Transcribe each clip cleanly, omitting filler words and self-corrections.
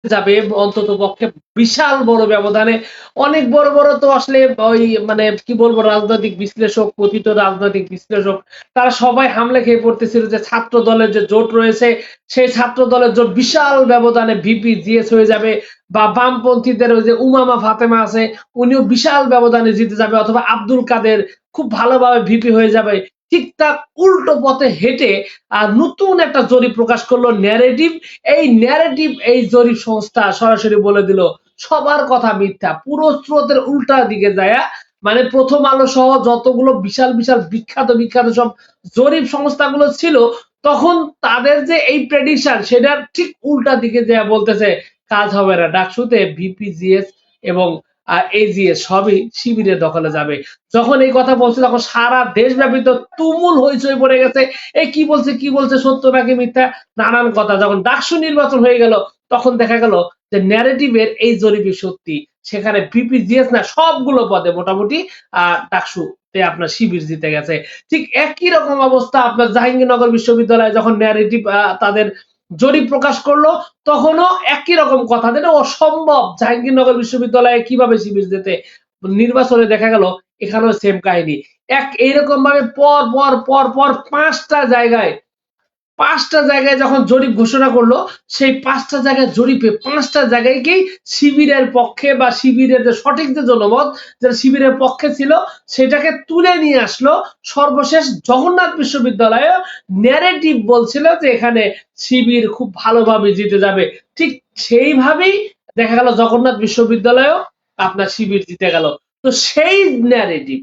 যাবে অন্তত পক্ষে বিশাল বড় ব্যবধানে। অনেক বড় বড় তো আসলে ওই মানে কি বলবো রাজনৈতিক বিশ্লেষক, কথিত রাজনৈতিক বিশ্লেষক তারা সবাই হামলে খেয়ে পড়তেছিল যে ছাত্র দলের যে জোট রয়েছে সেই ছাত্র দলের জোট বিশাল ব্যবধানে ভিপি জিএস হয়ে যাবে, বা বামপন্থীদের ওই যে উমামা ফাতেমা আছে উনিও বিশাল ব্যবধানে জিতে যাবে, অথবা আব্দুল কাদের খুব ভালোভাবে ভিপি হয়ে যাবে। ঠিক তার উল্টো পথে হেঁটে নতুন একটা জরিপ প্রকাশ করলো ন্যারেটিভ। এই ন্যারেটিভ এই জরিপ সংস্থা সরাসরি বলে দিল সবার কথা মিথ্যা, পুরো স্রোতের উল্টা দিকে যায়। মানে প্রথম আলো সহ যতগুলো বিশাল বিশাল বিখ্যাত বিখ্যাত সব জরিপ সংস্থাগুলো ছিল তখন তাদের যে এই প্রেডিকশন সেটার ঠিক উল্টা দিকে যায় বলতেছে কাজ হবে না, ডাকসুতে ভিপিজিএস এবং এজিএস সবই শিবিরের দখলে যাবে। যখন এই কথা বলছে তখন সারা দেশব্যাপী তো তুমুল হইচই পড়ে গেছে, এ কি বলছে কি বলছে, সত্য নাকি মিথ্যা, নানান কথা। যখন ডাকসু নির্বাচন হয়ে গেল তখন দেখা গেল যে ন্যারেটিভের এই জরিপই সত্যি, সেখানে বিপিজিএস না সবগুলো পদে মোটামুটি ডাকসুতে আপনার শিবির জিতে গেছে। ঠিক একই রকম অবস্থা আপনার জাহাঙ্গীরনগর বিশ্ববিদ্যালয়ে যখন ন্যারেটিভ তাদের জরিপ প্রকাশ করলো তখনও একই রকম কথা, যেটা অসম্ভব জাহাঙ্গীরনগর বিশ্ববিদ্যালয়ে কিভাবে শিবির যেতে। নির্বাচনে দেখা গেল এখানেও সেম কাহিনী। এইরকম ভাবে পর পর পর পর পাঁচটা জায়গায় যখন জরিপ ঘোষণা করলো সেই পাঁচটা জায়গায় জরিপে পাঁচটা জায়গায়কেই শিবিরের পক্ষে বা শিবিরের যে সঠিক যে জনমত যেটা শিবিরের পক্ষে ছিল সেটাকে তুলে নিয়ে আসলো। সর্বশেষ জগন্নাথ বিশ্ববিদ্যালয়ে ন্যারেটিভ বলছিল যে এখানে শিবির খুব ভালোভাবে জিতে যাবে, ঠিক সেইভাবেই দেখা গেল জগন্নাথ বিশ্ববিদ্যালয়েও আপনার শিবির জিতে গেল। তো সেই ন্যারেটিভ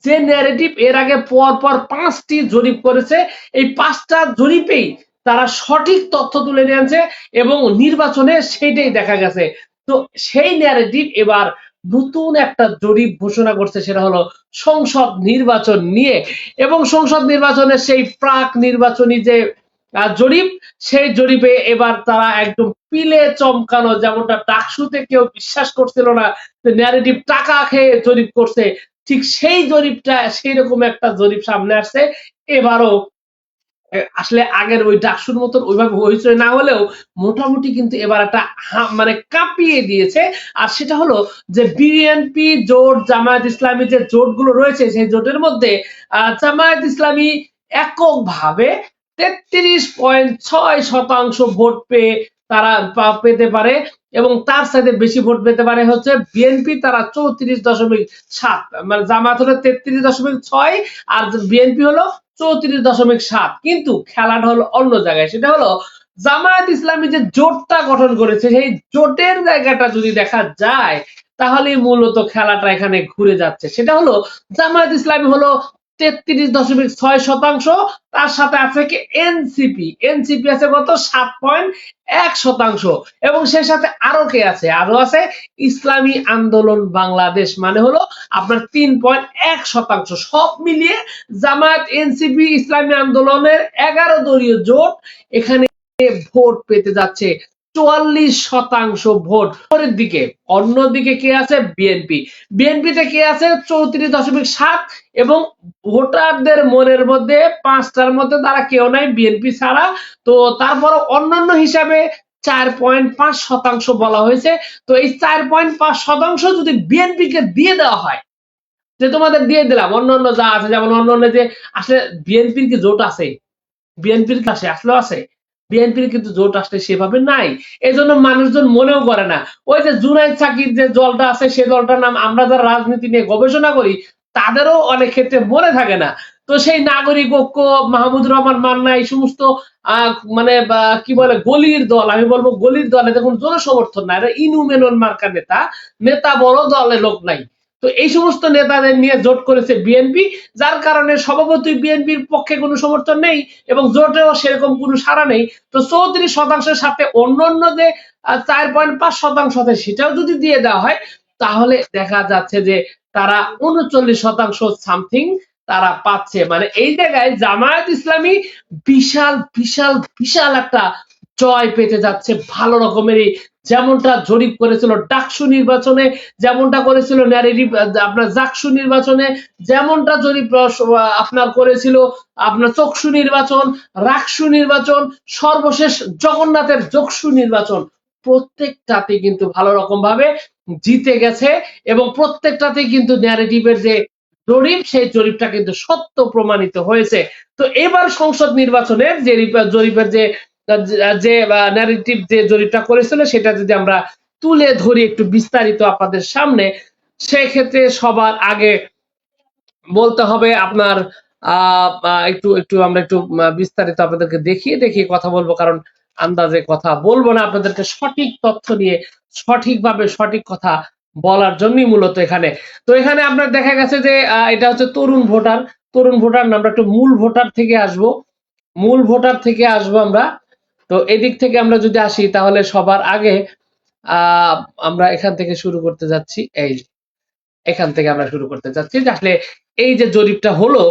যে ন্যারেটিভ এর আগে পর পর পাঁচটি জরিপ করেছে, এই পাঁচটা জরিপেই তারা সঠিক তথ্য তুলে নিয়ে আনছে এবং নির্বাচনে সেইটাই দেখা গেছে। তো সেই ন্যারেটিভ এবার নতুন একটা জরিপ ঘোষণা করছে, সেটা হলো সংসদ নির্বাচন নিয়ে। এবং সংসদ নির্বাচনের সেই প্রাক নির্বাচনী যে জরিপ, সেই জরিপে এবার তারা একদম পিলে চমকানো, যেমনটা ডাকসুতে কেউ বিশ্বাস করছিল না ন্যারেটিভ টাকা খেয়ে জরিপ করছে, ঠিক সেই জরিপটা সেই রকম একটা জরিপ সামনে আসছে এবারও। আসলে আগের ওই ডাকসুর মতন ওইভাবে হইচই না হলেও মোটামুটি কিন্তু এবার একটা মানে কাঁপিয়ে দিয়েছে। আর সেটা হলো যে বিএনপি জোট জামায়াত ইসলামী যে জোটগুলো রয়েছে সেই জোটের মধ্যে জামায়াত ইসলামী এককভাবে 33.6% ভোট পেয়ে তারা পেতে পারে, এবং তার সাথে বেশি ভোট পেতে পারে হচ্ছে বিএনপি, তারা 34.7, মানে জামাত হলো 33.6 আর বিএনপি হলো 34.7। কিন্তু খেলাটা হলো অন্য জায়গায়, সেটা হলো জামায়াত ইসলামী যে জোটটা গঠন করেছে সেই জোটের জায়গাটা যদি দেখা যায় তাহলে মূলত খেলাটা এখানে ঘুরে যাচ্ছে। সেটা হলো জামায়াত ইসলামী হলো 33.6%, তার সাথে আছে কি এনসিপি, এনসিপি আছে কত 7.1%, এবং সেই সাথে আরো কে আছে, আরো আছে ইসলামী আন্দোলন বাংলাদেশ, মানে হলো আপনার 3.1%। সব মিলিয়ে জামায়াত এনসিপি ইসলামী আন্দোলনের 11 দলীয় জোট এখানে ভোট পেতে যাচ্ছে 44% ভোট। পরের দিকে অন্যদিকে কে আছে বিএনপি, বিএনপিতে কে আছে 34.7, এবং ভোটারদের মনের মধ্যে পাঁচটার মধ্যে তারা কেউ নাই বিএনপি ছাড়া। তো তারপর অন্যান্য হিসাবে 4.5% বলা হয়েছে। তো এই 4.5% যদি বিএনপি কে দিয়ে দেওয়া হয়, যে তোমাদের দিয়ে দিলাম, অন্যান্য যা আছে যেমন অন্যান্য যে আসলে বিএনপির কি জোট আছে, বিএনপির কাছে আসলেও আছে, বিএনপির কিন্তু জোট আসলে সেভাবে নাই। এই জন্য মানুষজন মনেও করে না। ওই যে জুনাইদ সাকির যে দলটা আছে সেই দলটার নাম আমরা যারা রাজনীতি নিয়ে গবেষণা করি তাদেরও অনেক ক্ষেত্রে মনে থাকে না। তো সেই নাগরিক ঐক্য, মাহমুদুর রহমান মান্না, এই সমস্ত মানে কি বলে গলির দল, আমি বলবো গলির দল, এদের কোনো জনসমর্থন নাই, এরা ইনুমেনন মার্কা নেতা, নেতা বড় দলে লোক নাই। তো এই সমস্ত নেতাদের নিয়ে জোট করেছে বিএনপি, যার কারণে স্বভাবতই বিএনপির পক্ষে কোনো সমর্থন নেই এবং জোটেও সেরকম কোনো সাড়া নেই। তো 34%-এর সাথে অন্যান্য যে 4.5% আছে সেটাও যদি দিয়ে দেওয়া হয় তাহলে দেখা যাচ্ছে যে তারা 39% সামথিং তারা পাচ্ছে। মানে এই জায়গায় জামায়াত ইসলামী বিশাল বিশাল বিশাল একটা জয় পেতে যাচ্ছে ভালো রকমেরই, যেমনটা জরিপ করেছিল ডাকসু নির্বাচনে, যেমনটা করেছিল ন্যারেটিভ আপনার জাকসু নির্বাচনে, যেমনটা জরিপ আপনার করেছিল আপনার চকসু নির্বাচন, রাকসু নির্বাচন, সর্বশেষ জগন্নাথের যোগসু নির্বাচন। প্রত্যেকটাতে কিন্তু ভালো রকম ভাবে জিতে গেছে এবং প্রত্যেকটাতে কিন্তু ন্যারেটিভের যে জরিপ সেই জরিপটা কিন্তু সত্য প্রমাণিত হয়েছে। তো এবার সংসদ নির্বাচনের যে জরিপের যে যে ন্যারেটিভ যে জরিপটা করেছিল সেটা যদি আমরা তুলে ধরি একটু বিস্তারিত আপনাদের সামনে, সেক্ষেত্রে সবার আগে বলতে হবে আপনার একটু একটু আমরা একটু বিস্তারিত আপনাদেরকে দেখিয়ে দেখিয়ে কথা বলবো, কারণ আন্দাজে কথা বলবো না, আপনাদেরকে সঠিক তথ্য নিয়ে সঠিকভাবে সঠিক কথা বলার জন্যই মূলত এখানে। তো এখানে আপনার দেখা গেছে যে এটা হচ্ছে তরুণ ভোটার। তরুণ ভোটার না, আমরা একটু মূল ভোটার থেকে আসবো। মূল ভোটার থেকে আসবো আমরা। তো এদিক থেকে আমরা যদি আসি তাহলে সবার আগে আহ আমরা এখান থেকে শুরু করতে যাচ্ছি। এই এখান থেকে আমরা শুরু করতে চাচ্ছি যে আসলে এই যে জরিপটা হলো,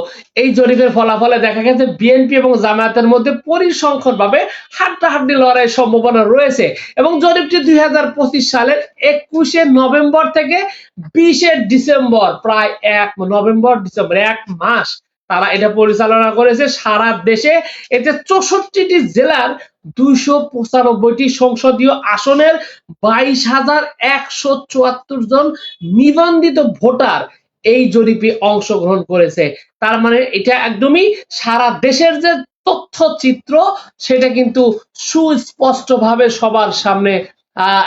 এই জরিপের ফলাফলে দেখা গেছে বিএনপি এবং জামায়াতের মধ্যে পরিসংখ্যান ভাবে হাড্ডাহাড্ডি লড়াইয়ের সম্ভাবনা রয়েছে এবং জরিপটি 2025 সালের 21শে নভেম্বর থেকে 20শে ডিসেম্বর, প্রায় নভেম্বর ডিসেম্বর 1 মাস তারা এটা পরিচালনা করেছে সারা দেশে। এতে 64টি জেলার 295টি সংসদীয় আসনের 22,174 জন নিবন্ধিত ভোটার এই জরিপে অংশগ্রহণ করেছে। তার মানে এটা একদমই সারা দেশের যে তথ্য চিত্র সেটা কিন্তু সুস্পষ্টভাবে সবার সামনে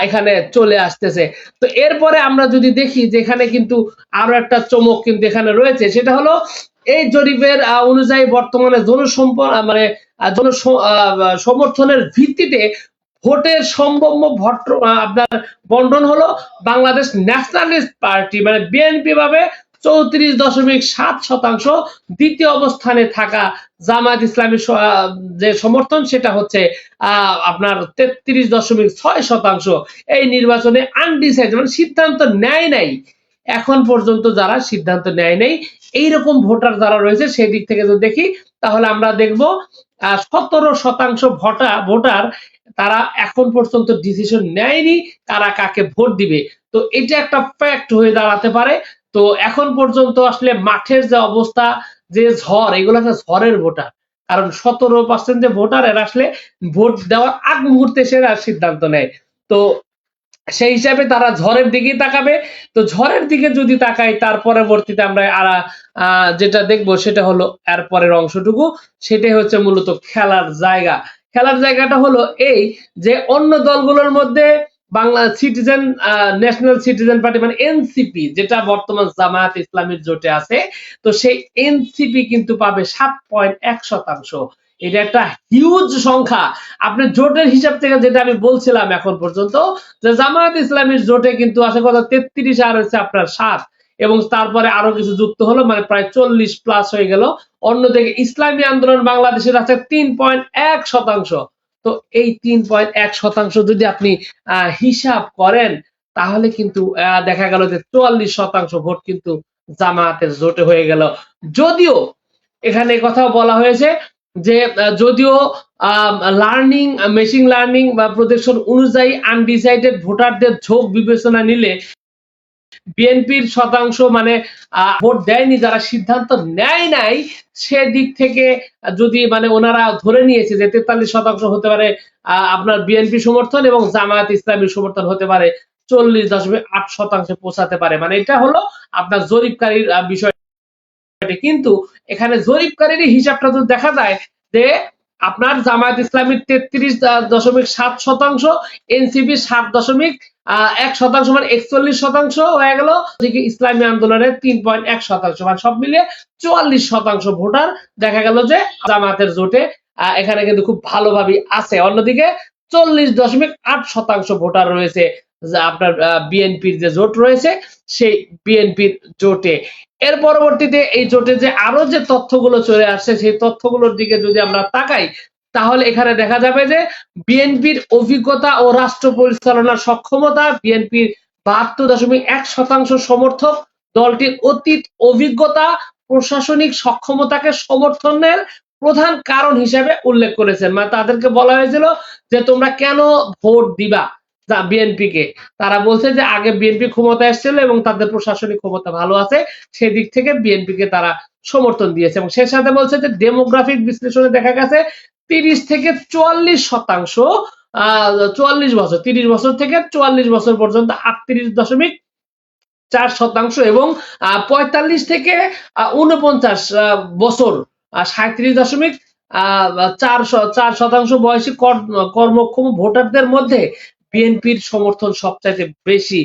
এখানে চলে আসতেছে। তো এরপরে আমরা যদি দেখি যে এখানে কিন্তু আরো একটা চমক কিন্তু এখানে রয়েছে, সেটা হলো এই জরিপের অনুযায়ী বর্তমানে মানে সমর্থনের ভিত্তিতে ভোটের সম্ভাব্য ভোট আপনার বন্টন হলো বাংলাদেশ ন্যাশনালিস্ট পার্টি মানে বিএনপি ভাবে 34.7%, দ্বিতীয় অবস্থানে থাকা জামায়াত ইসলামী যে সমর্থন সেটা হচ্ছে আপনার 33.6%। এই নির্বাচনে আনডিসাইড মানে সিদ্ধান্ত নেয় নাই, এখন পর্যন্ত যারা সিদ্ধান্ত নেয় নাই এইরকম ভোটার যারা রয়েছে সেই দিক থেকে যদি দেখি তাহলে আমরা দেখব 17% ভোটার তারা এখন পর্যন্ত ডিসিশন নেয়নি কারা কাকে ভোট দিবে। তো এটা একটা ফ্যাক্ট হয়ে দাঁড়াতে পারে। তো এখন পর্যন্ত আসলে মাঠের যে অবস্থা, যে ঝড়, এগুলো একটা ঝড়ের ভোটার, কারণ 17% যে ভোটার এরা আসলে ভোট দেওয়ার আগ মুহূর্তে সেরা সিদ্ধান্ত নেয়। তো সেই হিসাবে তারা ঝড়ের দিকেই তাকাবে। তো ঝড়ের দিকে যদি তাকাই তার পরবর্তীতে আমরা যেটা দেখবো সেটা হলো এর পরের অংশটুকু, সেটাই হচ্ছে মূলত খেলার জায়গা। খেলার জায়গাটা হলো এই যে অন্য দলগুলোর মধ্যে Bangla citizen national citizen party মানে এনসিপি, যেটা বর্তমান জামায়াত ইসলামীর জোটে আছে, তো সেই এনসিপি কিন্তু পাবে 7.1%। এটা একটা হিউজ সংখ্যা। আপনি জোটের হিসাব থেকে যেটা আমি বলছিলাম এখন পর্যন্ত যে জামায়াত ইসলামীর জোটে কিন্তু আসে কত 33 আর হচ্ছে আপনার 7 এবং তারপরে আরো কিছু যুক্ত হলো, মানে প্রায় 40 প্লাস হয়ে গেল। অন্যদিকে ইসলামী আন্দোলন বাংলাদেশের আছে 3.1%। তো এই 3.1% যদি আপনি হিসাব করেন তাহলে কিন্তু দেখা গেল যে 44% ভোট কিন্তু জামায়াতের জোটে হয়ে গেল। যদিও এখানে কথাও বলা হয়েছে যে যদিও লার্নিং মেশিন লার্নিং বা প্রজেকশন অনুযায়ী আনডিসাইডেড ভোটারদের ঝোঁক বিবেচনা নিলে বিএনপির শতাংশ মানে ভোট দেয়নি, যারা সিদ্ধান্ত নেয় নাই সেদিক থেকে যদি মানে ওনারা ধরে নিয়েছে যে 43% হতে পারে আপনার বিএনপি সমর্থন এবং জামায়াত ইসলামী সমর্থন হতে পারে 40.8% পৌঁছাতে পারে, মানে এটা হলো আপনার জরিপকারীর বিষয়। কিন্তু এখানে জরিপকারীর হিসাবটা যদি দেখা যায় যে আপনার জামায়াত ইসলামীর 33.7%, এনসিপি 7.1%, মানে 41% হয়ে গেল। ইসলামী আন্দোলনের 3.1%, মানে সব মিলিয়ে 44% ভোটার দেখা গেল যে জামায়াতের জোটে এখানে কিন্তু খুব ভালোভাবে আছে। অন্যদিকে 40.8% ভোটার রয়েছে আপনার বিএনপির যে জোট রয়েছে সেই বিএনপির জোটে। এর পরবর্তীতে এই জোটে যে আরো যে তথ্যগুলো চলে আসছে সেই তথ্যগুলোর দিকে যদি আমরা তাকাই তাহলে এখানে দেখা যাবে যে বিএনপির অভিজ্ঞতা ও রাষ্ট্র পরিচালনার সক্ষমতা, বিএনপির 72.1% সমর্থক দলটির অতীত অভিজ্ঞতা প্রশাসনিক সক্ষমতাকে সমর্থনের প্রধান কারণ হিসেবে উল্লেখ করেছেন। মানে তাদেরকে বলা হয়েছিল যে তোমরা কেন ভোট দিবা বিএনপি কে, তারা বলছে যে আগে বিএনপি ক্ষমতায় এসেছিল এবং তাদের প্রশাসনিক ক্ষমতা ভালো আছে, সেদিক থেকে বিএনপি কে তারা সমর্থন দিয়েছে। এবং সেই সাথে বলছে যে ডেমোগ্রাফিক বিশ্লেষণে দেখা গেছে 30 থেকে 44% 44 বছর, 30 বছর থেকে 44 বছর পর্যন্ত 38.4% এবং 45 থেকে 49 বছর 37.4% বয়সী কর্মক্ষম ভোটারদের মধ্যে বিএনপির সমর্থন সবচাইতে বেশি।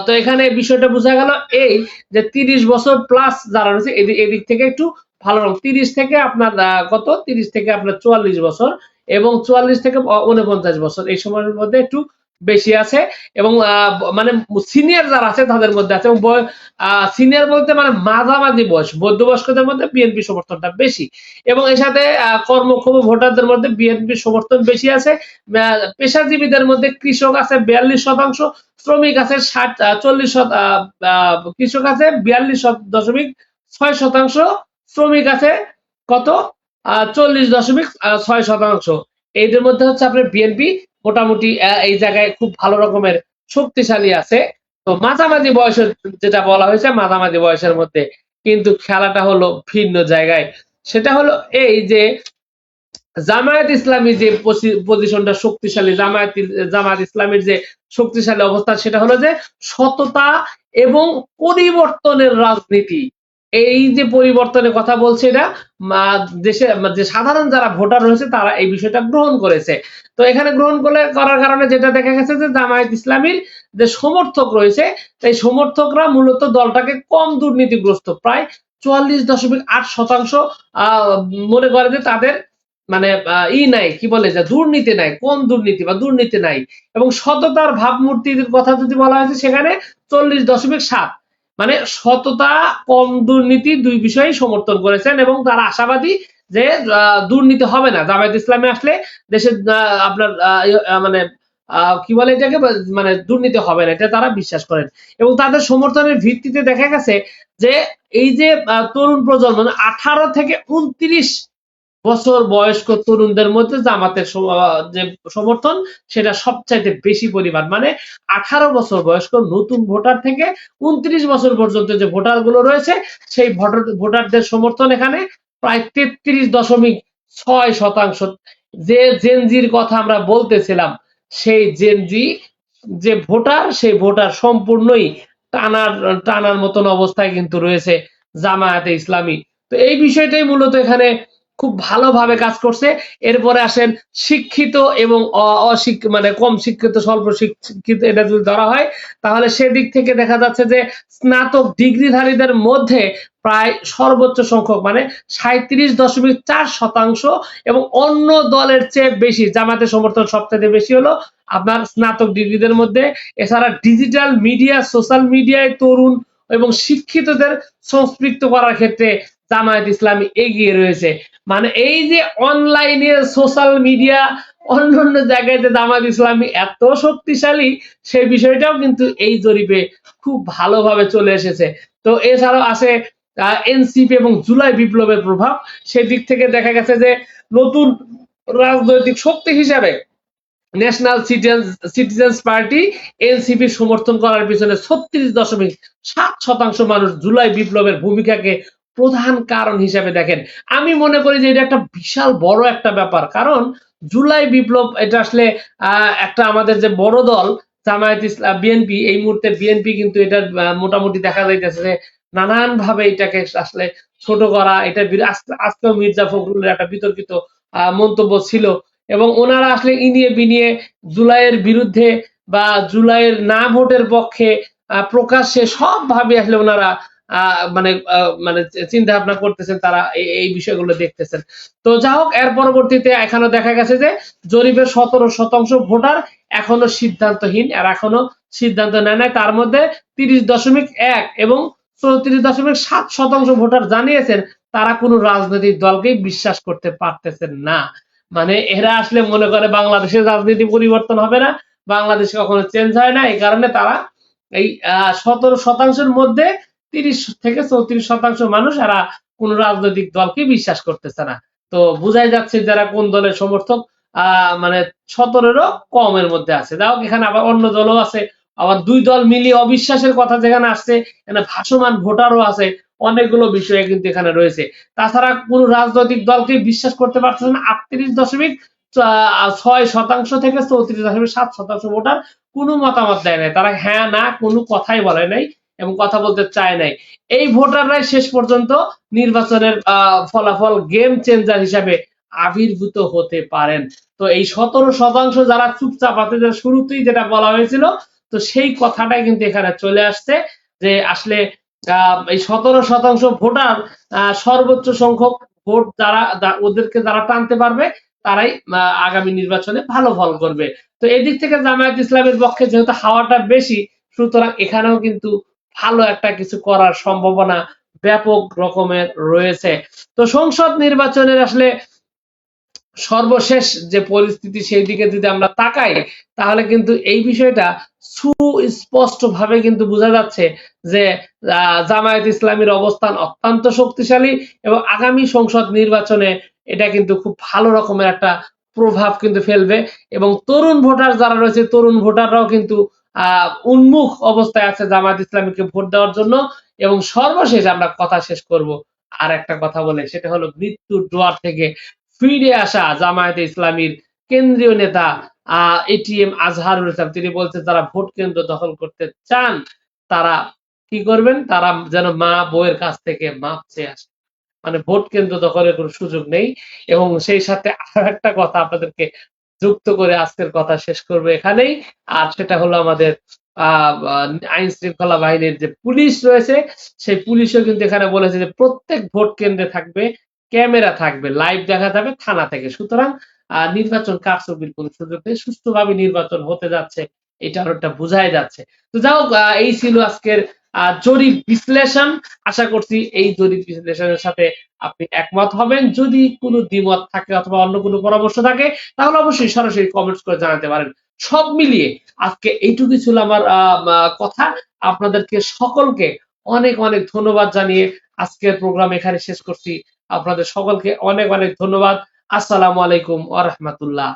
তো এখানে বিষয়টা বোঝা গেল এই যে 30 বছর প্লাস যারা রয়েছে এদিক থেকে একটু ভালো রকম 30 থেকে আপনার কত 30 থেকে আপনার 44 বছর এবং 44 থেকে 49 বছর এই সময়ের মধ্যে একটু বেশি আছে এবং মানে সিনিয়র যারা আছে তাদের মধ্যে আছে এবং সিনিয়র বলতে মানে মাঝামাঝি বয়স মধ্যবয়স্কদের মধ্যে বিএনপি সমর্থনটা বেশি এবং এর সাথে কর্মক্ষম ভোটারদের মধ্যে বিএনপি সমর্থন বেশি আছে। পেশাজীবীদের মধ্যে কৃষক আছে 42%, শ্রমিক আছে 40, কৃষক আছে 42.6%, শ্রমিক আছে কত 40.6%। এদের মধ্যে হচ্ছে আপনার বিএনপি মোটামুটি এই জায়গায় খুব ভালো রকমের শক্তিশালী আছে। তো মাঝামাঝি বয়সের যেটা বলা হয়েছে মাঝামাঝি বয়সের মধ্যে কিন্তু খেলাটা হলো ভিন্ন জায়গায়। সেটা হলো এই যে জামায়াত ইসলামী যে পজিশনটা শক্তিশালী, জামায়াত ইসলামীর যে শক্তিশালী অবস্থা সেটা হলো যে সততা এবং পরিবর্তনের রাজনীতি। এই যে পরিবর্তনের কথা বলছে এটা দেশে যে সাধারণ যারা ভোটার রয়েছে তারা এই বিষয়টা গ্রহণ করেছে। তো এখানে গ্রহণ করার কারণে যেটা দেখা গেছে যে জামায়াত ইসলামীর যে সমর্থক রয়েছে এই সমর্থকরা মূলত দলটাকে কম দুর্নীতিগ্রস্ত প্রায় 44.8% মনে করে যে তাদের মানে নাই কি বলে যে দুর্নীতি নাই, কম দুর্নীতি বা দুর্নীতি নাই এবং সততার ভাবমূর্তির কথা যদি বলা হয়েছে সেখানে 40.7 মানে সততা কম দুর্নীতি দুই বিষয়ই সমর্থন করেছেন এবং তারা আশাবাদী যে দুর্নীতি হবে না জামায়াত ইসলামে আসলে দেশের আপনার মানে কি বলে এটাকে মানে দুর্নীতি হবে না এটা তারা বিশ্বাস করেন এবং তাদের সমর্থনের ভিত্তিতে দেখা গেছে যে এই যে তরুণ প্রজন্ম 18 থেকে 29 বছর বয়স্ক তরুণদের মধ্যে জামাতের যে সমর্থন সেটা সবচাইতে বেশি পরিমাণ মানে 18 বছর বয়স্ক নতুন ভোটার থেকে 29 বছর পর্যন্ত যে ভোটার গুলো রয়েছে সেই ভোটারদের সমর্থন এখানে প্রায় 33.6%। যে জেনজির কথা আমরা বলতেছিলাম সেই জেনজি যে ভোটার সেই ভোটার সম্পূর্ণই টানার মতন অবস্থায় কিন্তু রয়েছে জামায়াতে ইসলামী। তো এই বিষয়টাই মূলত এখানে খুব ভালোভাবে কাজ করছে। এরপরে আসেন শিক্ষিত এবং মানে কম শিক্ষিত স্বল্প শিক্ষিত এটা যদি ধরা হয় তাহলে সেদিক থেকে দেখা যাচ্ছে যে স্নাতক ডিগ্রিধারীদের মধ্যে প্রায় সর্বোচ্চ সংখ্যক মানে 37.4% এবং অন্য দলের চেয়ে বেশি জামাতের সমর্থন সবচেয়ে বেশি হলো আপনার স্নাতক ডিগ্রিদের মধ্যে। এছাড়া ডিজিটাল মিডিয়া সোশ্যাল মিডিয়ায় তরুণ এবং শিক্ষিতদের সম্পৃক্ত করার ক্ষেত্রে জামায়াত ইসলামী এগিয়ে রয়েছে। মানে এই যে অনলাইনে সোশ্যাল মিডিয়া অন্যান্য জায়গায় যে জামায়াত ইসলামী এত শক্তিশালী সেই বিষয়টাও কিন্তু এই জরিপে খুব ভালোভাবে চলে এসেছে। তো এছাড়াও আছে এনসিপি এবং জুলাই বিপ্লবের প্রভাব। সেদিক থেকে দেখা গেছে যে নতুন রাজনৈতিক শক্তি হিসাবে ন্যাশনাল সিটিজেন্স পার্টি এনসিপি সমর্থন করার পিছনে 36.7% মানুষ জুলাই বিপ্লবের ভূমিকাকে প্রধান কারণ হিসেবে দেখেন। আমি মনে করি যে এটা একটা বিশাল বড় একটা ব্যাপার কারণ জুলাই বিপ্লব এটা আসলে একটা আমাদের যে বড় দল জামায়াত ইসলাম বিএনপি এই মুহূর্তে বিএনপি কিন্তু এটা মোটামুটি দেখা যাইতেছে যে নানান ভাবে এটাকে আসলে ছোট করা এটা আজকেও মির্জা ফখরুলের একটা বিতর্কিত মন্তব্য ছিল এবং ওনারা আসলে ইনিয়ে বিনিয়ে জুলাইয়ের বিরুদ্ধে বা জুলাইয়ের না ভোটের পক্ষে প্রকাশ্যে সবভাবে আসলে ওনারা মানে মানে চিন্তা ভাবনা করতেছেন তারা এই বিষয়গুলো দেখতেছেন। তো যা হোক এর পরবর্তীতে এখানে দেখা গেছে যে জরিপের 17% ভোটার এখনো সিদ্ধান্তহীন আর এখনো সিদ্ধান্ত নেয় নাই তার মধ্যে 30.1 এবং 34.7% ভোটার জানিয়েছেন তারা কোনো রাজনৈতিক দলকেই বিশ্বাস করতে পারতেছেন না। মানে এরা আসলে মনে করে বাংলাদেশের রাজনীতি পরিবর্তন হবে না বাংলাদেশ কখনো চেঞ্জ হয় না এই কারণে তারা এই 17%-এর মধ্যে 30 থেকে 34% মানুষ এরা কোন রাজনৈতিক দলকে বিশ্বাস করতেছে না। তো বোঝাই যাচ্ছে যারা কোন দলের সমর্থক মানে 17-এরও কমের মধ্যে আছে। যাই হোক এখানে আবার অন্য দলও আছে আবার দুই দল মিলিয়ে অবিশ্বাসের কথা যেখানে আসছে এখানে ভাসমান ভোটারও আছে অনেকগুলো বিষয় কিন্তু এখানে রয়েছে। তাছাড়া কোন রাজনৈতিক দলকে বিশ্বাস করতে পারতেছে না 38.6% 6% থেকে 34.7% ভোটার কোনো মতামত দেয় নাই, তারা হ্যাঁ না কোনো কথাই বলে নাই এবং কথা বলতে চায় নাই। এই ভোটাররাই শেষ পর্যন্ত নির্বাচনের ফলাফল গেম চেঞ্জার হিসাবে আবির্ভূত হতে পারেন। তো এই 17% যারা চুপচাপ আছে, যে শুরুতেই যেটা বলা হয়েছিল, তো সেই কথাটাই কিন্তু এখানে চলে আসছে যে আসলে এই 17% ভোটার সর্বোচ্চ সংখ্যক ভোট ওদেরকে যারা টানতে পারবে তারাই আগামী নির্বাচনে ভালো ফল করবে। তো এদিক থেকে জামায়াত ইসলামের পক্ষে যেহেতু হাওয়াটা বেশি, সুতরাং এখানেও কিন্তু ভালো একটা কিছু করার সম্ভাবনা ব্যাপক রকমের রয়েছে। তো সংসদ নির্বাচনের আসলে সর্বশেষ যে পরিস্থিতি সেই দিকে যদি আমরা তাকাই, তাহলে কিন্তু এই বিষয়টা সুস্পষ্ট ভাবে কিন্তু বোঝা যাচ্ছে যে জামায়াত ইসলামীর অবস্থান অত্যন্ত শক্তিশালী এবং আগামী সংসদ নির্বাচনে এটা কিন্তু খুব ভালো রকমের একটা প্রভাব কিন্তু ফেলবে এবং তরুণ ভোটার যারা রয়েছে, তরুণ ভোটাররাও কিন্তু উন্মুখ অবস্থায় আছে জামায়াত ইসলামীকে ভোট দেওয়ার জন্য। এবং সর্বশেষ আমরা কথা শেষ করব আর একটা কথা বলে, সেটা হলো মৃত্যুর জোয়ার থেকে ফিরে আসা জামায়াতে ইসলামীর কেন্দ্রীয় নেতা এটিএম আজহারুল ইসলাম, তিনি বলছেন যারা ভোট কেন্দ্র দখল করতে চান তারা কি করবেন, তারা যেন মা বউয়ের কাছ থেকে মাপ চেয়ে আসে, মানে ভোট কেন্দ্র দখলের কোনো সুযোগ নেই। এবং সেই সাথে আরো একটা কথা আপনাদেরকে যুক্ত করে আজকের কথা শেষ করবো এখানেই, আর সেটা হলো আমাদের আইন শৃঙ্খলা বাহিনীর যে পুলিশ রয়েছে, সেই পুলিশও কিন্তু এখানে বলেছে যে প্রত্যেক ভোট কেন্দ্রে থাকবে ক্যামেরা, থাকবে লাইভ দেখা যাবে থানা থেকে। সুতরাং নির্বাচন কারচুপির কোনো সুযোগ নেই, সুষ্ঠুভাবে নির্বাচন হতে যাচ্ছে, এটা আরোটা বোঝাই যাচ্ছে। তো যাই হোক, এই ছিল আজকের জরিপ বিশ্লেষণ। আশা করছি এই জরিপ বিশ্লেষণের সাথে আপনি একমত হবেন। যদি কোনো দ্বিমত থাকে অথবা অন্য কোনো পরামর্শ থাকে, তাহলে অবশ্যই সরাসরি কমেন্টস করে জানাতে পারেন। সব মিলিয়ে আজকে এইটুকুই ছিল আমার কথা। আপনাদেরকে সকলকে অনেক অনেক ধন্যবাদ জানিয়ে আজকের প্রোগ্রাম এখানে শেষ করছি। আপনাদের সকলকে অনেক অনেক ধন্যবাদ। আসসালামু আলাইকুম ওয়া রাহমাতুল্লাহ।